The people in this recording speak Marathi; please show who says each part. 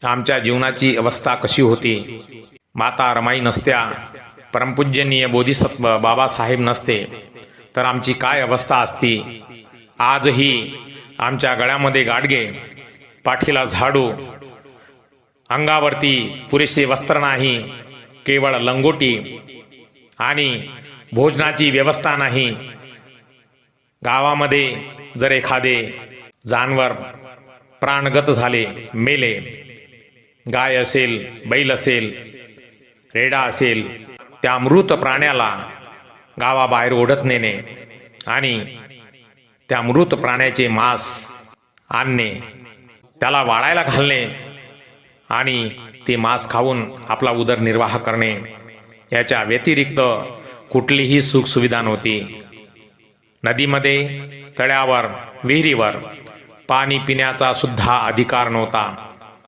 Speaker 1: आमच्या जीवनाची अवस्था कशी होती? माता रमाई नसत्या, परमपूज्यनीय बोधिसत्व बाबासाहेब नसते तर आमची काय अवस्था असती? आजही आमच्या गळ्यामध्ये गाडगे, पाठीला झाडू, अंगावरती पुरेसे वस्त्र नाही, केवळ लंगोटी आणि भोजनाची व्यवस्था नाही. गावामध्ये जर एखादे जानवर प्राणगत झाले, मेले, गाय असेल, बैल असेल, रेडा असेल, त्या मृत प्राण्याला गावाबाहेर ओढत नेणे आणि त्या मृत प्राण्याचे मांस आणणे, त्याला वाळायला घालणे आणि ते मांस खाऊन आपला उदरनिर्वाह करणे, याच्या व्यतिरिक्त कुठलीही सुखसुविधा नव्हती. नदीमध्ये, तळ्यावर, विहिरीवर पाणी पिण्याचा सुद्धा अधिकार नव्हता.